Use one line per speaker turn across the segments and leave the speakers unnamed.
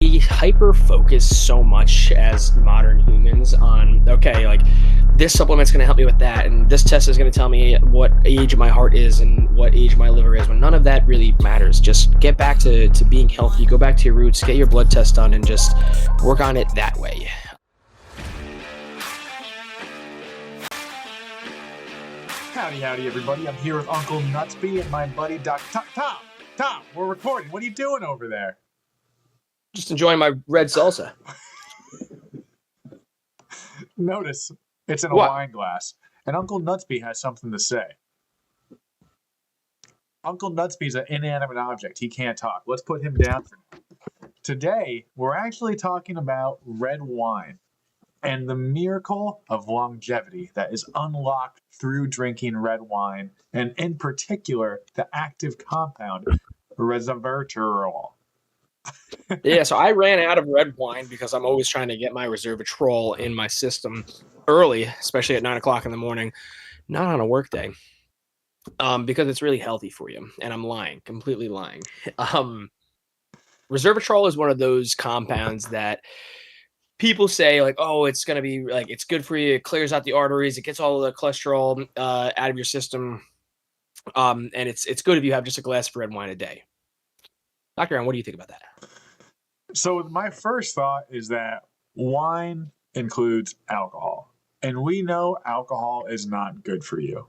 We hyper focus so much as modern humans on, okay, like this supplement's going to help me with that, and this test is going to tell me what age my heart is and what age my liver is, when none of that really matters. Just get back to being healthy, go back to your roots, get your blood test done, and just work on it that way.
Howdy, everybody. I'm here with Uncle Nutsby and my buddy Doc Tom, we're recording. What are you doing over there?
Just enjoying my red salsa.
Notice it's in a
What?
wine glass, and Uncle Nutsby has something to say. Uncle Nutsby's an inanimate object. He can't talk. Let's put him down for now. Today, we're actually talking about red wine and the miracle of longevity that is unlocked through drinking red wine, and in particular, the active compound resveratrol.
Yeah, so I ran out of red wine because I'm always trying to get my Resveratrol in my system early, especially at 9 o'clock in the morning, not on a work day, because it's really healthy for you. And I'm lying, completely lying. Resveratrol is one of those compounds that people say, like, oh, it's going to be like, it's good for you. It clears out the arteries. It gets all the cholesterol out of your system. And it's good if you have just a glass of red wine a day. Dr. Aaron, what do you think about that?
So my first thought is that wine includes alcohol, and we know alcohol is not good for you.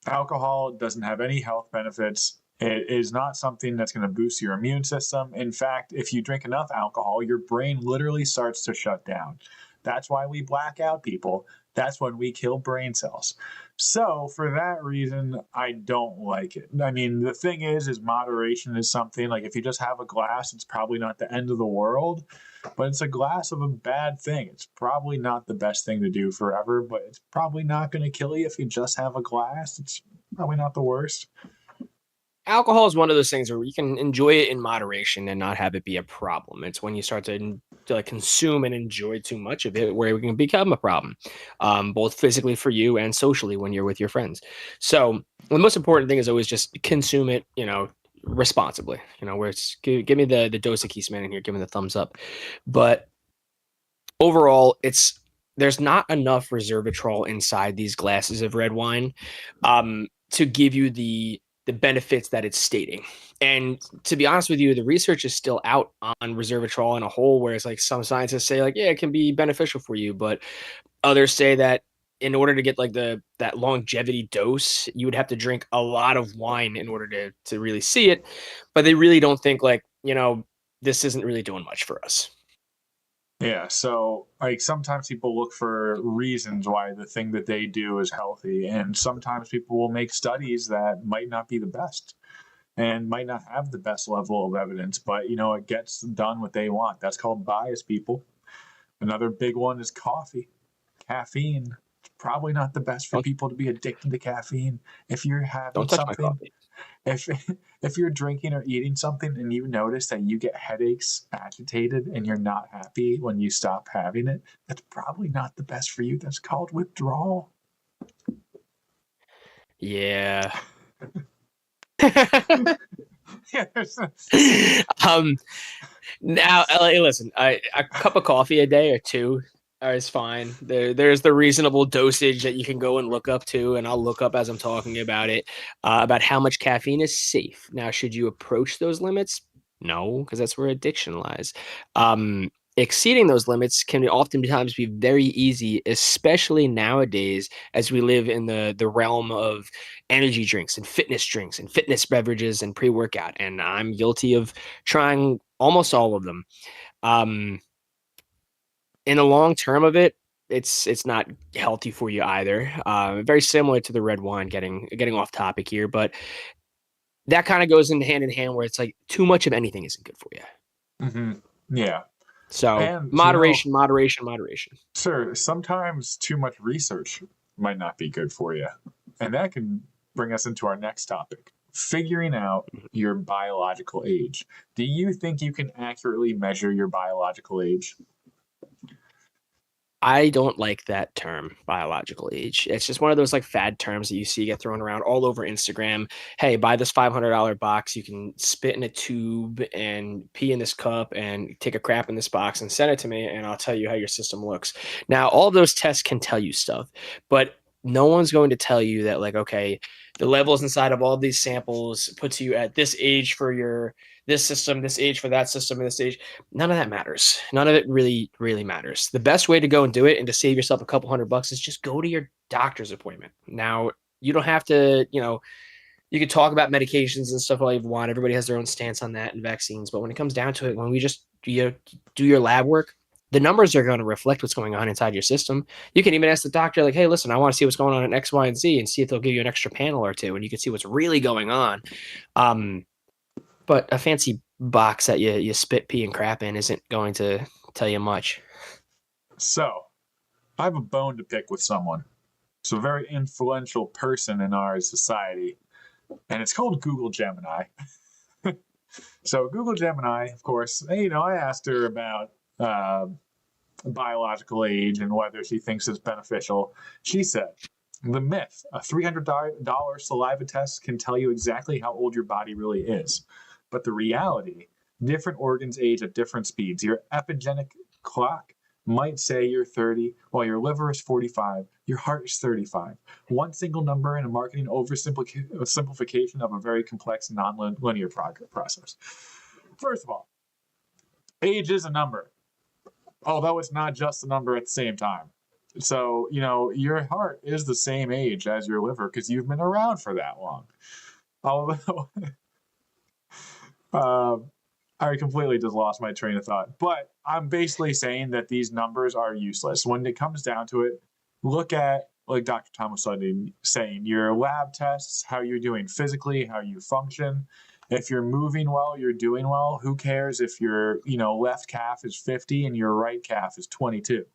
Alcohol doesn't have any health benefits. It is not something that's going to boost your immune system. In fact, if you drink enough alcohol, your brain literally starts to shut down. That's why we black out people. That's when we kill brain cells. So for that reason, I don't like it. I mean, the thing is moderation is something, like if you just have a glass, it's probably not the end of the world, but it's a glass of a bad thing. It's probably not the best thing to do forever, but it's probably not going to kill you if you just have a glass. It's probably not the worst.
Alcohol is one of those things where you can enjoy it in moderation and not have it be a problem. It's when you start to like consume and enjoy too much of it where it can become a problem, both physically for you and socially when you're with your friends. So the most important thing is always just consume it, responsibly. Where it's give me the Dos Equis man in here, give me the thumbs up. But overall, there's not enough resveratrol inside these glasses of red wine to give you the benefits that it's stating. And to be honest with you, the research is still out on resveratrol in a whole, where it's like some scientists say, like, yeah, it can be beneficial for you, but others say that in order to get like that longevity dose, you would have to drink a lot of wine in order to really see it. But they really don't think, like, this isn't really doing much for us.
Yeah, so like sometimes people look for reasons why the thing that they do is healthy, and sometimes people will make studies that might not be the best and might not have the best level of evidence, but it gets done what they want. That's called bias, people. Another big one is coffee. Caffeine. It's probably not the best for people to be addicted to caffeine. If you're having
Don't touch my
something,
coffee.
if you're drinking or eating something and you notice that you get headaches, agitated, and you're not happy when you stop having it, that's probably not the best for you. That's called withdrawal.
Yeah. Now, listen, a cup of coffee a day or two is fine. There's the reasonable dosage that you can go and look up to, and I'll look up as I'm talking about it, about how much caffeine is safe. Now, should you approach those limits? No, because that's where addiction lies. Exceeding those limits can oftentimes be very easy, especially nowadays as we live in the realm of energy drinks and fitness beverages and pre-workout. And I'm guilty of trying almost all of them. In the long term of it, it's not healthy for you either. Very similar to the red wine, getting off topic here, but that kind of goes in hand where it's like too much of anything isn't good for you.
Mm-hmm. Yeah.
So
And
moderation.
Sir, sometimes too much research might not be good for you. And that can bring us into our next topic. Figuring out your biological age. Do you think you can accurately measure your biological age?
I don't like that term, biological age. It's just one of those like fad terms that you see get thrown around all over Instagram. Hey, buy this $500 box. You can spit in a tube and pee in this cup and take a crap in this box and send it to me, and I'll tell you how your system looks. Now, all those tests can tell you stuff, but no one's going to tell you that, like, okay, the levels inside of all these samples puts you at this age for your this system, this age for that system, and this age. None of that matters. None of it really matters. The best way to go and do it and to save yourself a couple $100 is just go to your doctor's appointment. Now, you don't have to, you could talk about medications and stuff all you want. Everybody has their own stance on that and vaccines. But when it comes down to it, when we just do your lab work, the numbers are going to reflect what's going on inside your system. You can even ask the doctor, like, hey, listen, I want to see what's going on in X, Y, and Z and see if they'll give you an extra panel or two and you can see what's really going on. But a fancy box that you spit, pee, and crap in isn't going to tell you much.
So, I have a bone to pick with someone. It's a very influential person in our society, and it's called Google Gemini. So, Google Gemini, of course, I asked her about biological age and whether she thinks it's beneficial. She said, the myth, a $300 saliva test can tell you exactly how old your body really is. But the reality, different organs age at different speeds. Your epigenetic clock might say you're 30, while your liver is 45, your heart is 35. One single number in a marketing oversimplification of a very complex non-linear process. First of all, age is a number, although it's not just a number at the same time. So, your heart is the same age as your liver because you've been around for that long. Although, I completely just lost my train of thought. But I'm basically saying that these numbers are useless. When it comes down to it, look at, like Dr. Thomas was saying, your lab tests, how you're doing physically, how you function. If you're moving well, you're doing well. Who cares if your, left calf is 50 and your right calf is 22?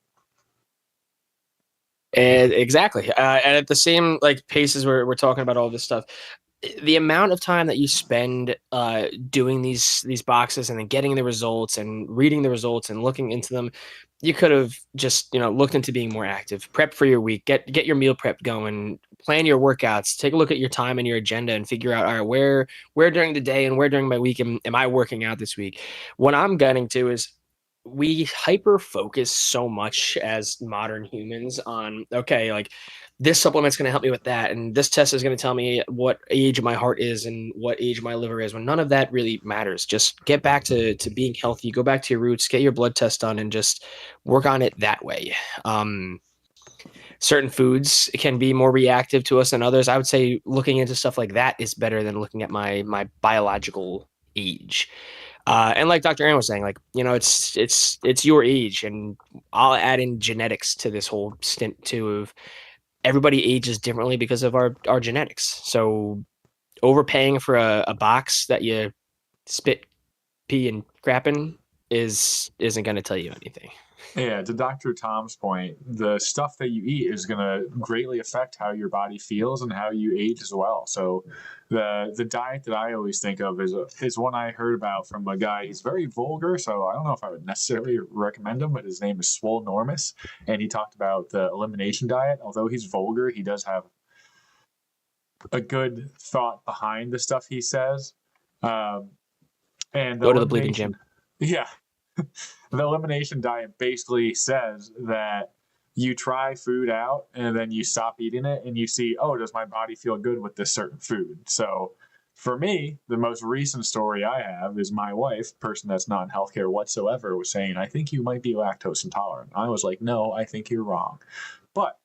And exactly. And at the same like paces we're talking about all this stuff, the amount of time that you spend doing these boxes and then getting the results and reading the results and looking into them, you could have just looked into being more active, prep for your week, get your meal prep going, plan your workouts, take a look at your time and your agenda and figure out, all right, where during the day and where during my week am I working out this week. What I'm getting to is we hyper focus so much as modern humans on, okay, like this supplement's going to help me with that, and this test is going to tell me what age my heart is and what age my liver is, when none of that really matters. Just get back to being healthy, go back to your roots, get your blood test done, and just work on it that way. Certain foods can be more reactive to us than others. I would say looking into stuff like that is better than looking at my biological age. And like Dr. Aaron was saying, like, it's your age, and I'll add in genetics to this whole stint too of everybody ages differently because of our genetics. So overpaying for a box that you spit, pee, and crap in isn't going to tell you anything.
Yeah, to Dr. Tom's point, the stuff that you eat is going to greatly affect how your body feels and how you age as well. So the diet that I always think of is one I heard about from a guy. He's very vulgar, so I don't know if I would necessarily recommend him, but his name is Swolenormous, and he talked about the elimination diet. Although he's vulgar, he does have a good thought behind the stuff he says. And
Go to the bleeping gym.
Yeah. The elimination diet basically says that you try food out and then you stop eating it and you see, oh, does my body feel good with this certain food? So for me, the most recent story I have is my wife, person that's not in healthcare whatsoever, was saying, I think you might be lactose intolerant. I was like, no, I think you're wrong. But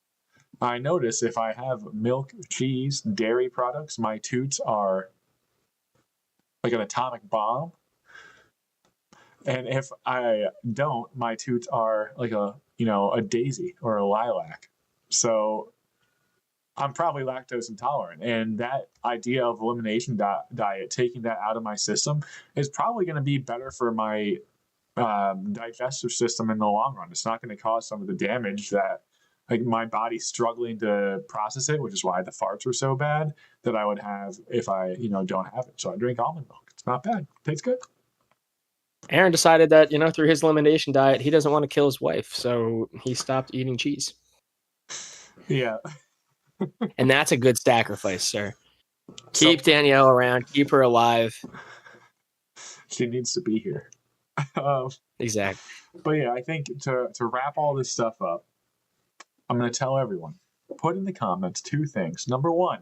I notice if I have milk, cheese, dairy products, my toots are like an atomic bomb. And if I don't, my toots are like a daisy or a lilac. So I'm probably lactose intolerant. And that idea of elimination diet, taking that out of my system, is probably going to be better for my digestive system in the long run. It's not going to cause some of the damage that like my body's struggling to process it, which is why the farts were so bad, that I would have if I don't have it. So I drink almond milk. It's not bad. It tastes good.
Aaron decided that, through his elimination diet, he doesn't want to kill his wife, so he stopped eating cheese.
Yeah.
And that's a good sacrifice, sir. Keep
Something.
Danielle around, keep her alive.
She needs to be here. Um,
Exactly.
but yeah, I think to wrap all this stuff up, I'm going to tell everyone, put in the comments two things. Number one,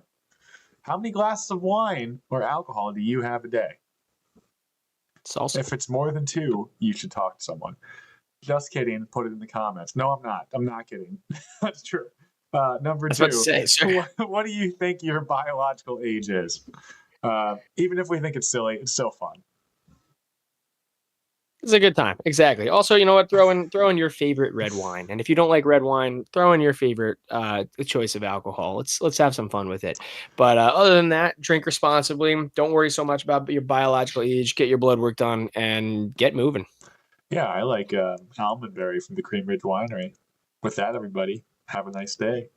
how many glasses of wine or alcohol do you have a day?
It's also
If it's more than two, you should talk to someone. Just kidding. Put it in the comments. No, I'm not. I'm not kidding. That's true. Number
I was about to
two,
say, sir.
what do you think your biological age is? Even if we think it's silly, it's still fun.
It's a good time. Exactly. Also, you know what? Throw in your favorite red wine. And if you don't like red wine, throw in your favorite choice of alcohol. Let's have some fun with it. But other than that, drink responsibly. Don't worry so much about your biological age. Get your blood work done and get moving.
Yeah, I like Almond Berry from the Cream Ridge Winery. With that, everybody, have a nice day.